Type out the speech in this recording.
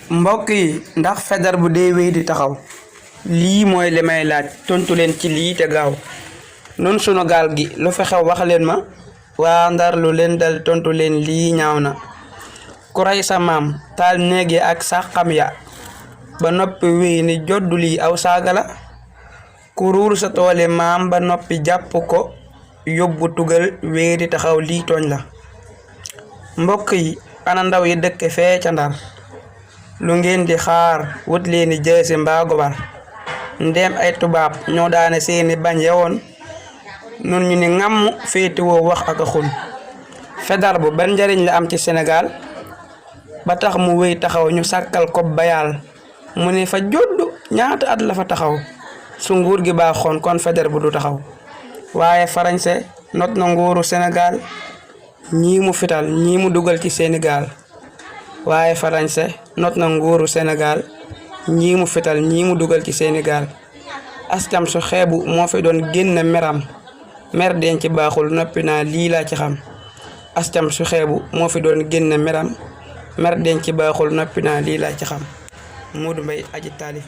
mbokk yi ndax Faidherbe bu dee wéy di taxaw lii mooy li may laaj tontu leen ci lii te gaaw nun sunu gaal gi lu fi xew wax leen ma waa Ndar lu leen dal tontu leen lii ñaaw na ku rey sa maam taal néeg ya ak sàqam ya ba noppi wéy ni joddu lii aw saaga la ku ruur sa tooli maam ba noppi jàpp ko yóbbu tugal wéy di taxaw lii tooñ la mbokk yi ana ndaw yi dëkk fee ca Ndar lu ngeen di xaar wut leeni jësi mbaa gobar ndem ay tubaab ñoo daane seeni bañ yawoon nun ñu ni ngàmm féetewoo wax ak a xul Faidherbe bu ban njariñ la am ci Sénégal ba tax mu wéy taxaw ñu sàkkal ko bayal mu ne fa joddu ñaata at la fa taxaw su nguur gi baaxoon kon Faidherbe bu du taxaw waaye farañse not na nguuru Sénégal ñii mu fital ñii mu dugal ci Sénégal waaye farañse not na nguuru Sénégal ñii mu fital ñii mu dugal ci Sénégal astam su xeebu moo fi doon génn meram mer denc baaxul noppi naa lii laa ci xam astam su xeebu moo fi doon génn meram mer denc baaxul noppi naa lii laa ci xam Modou Mbaye aji taalif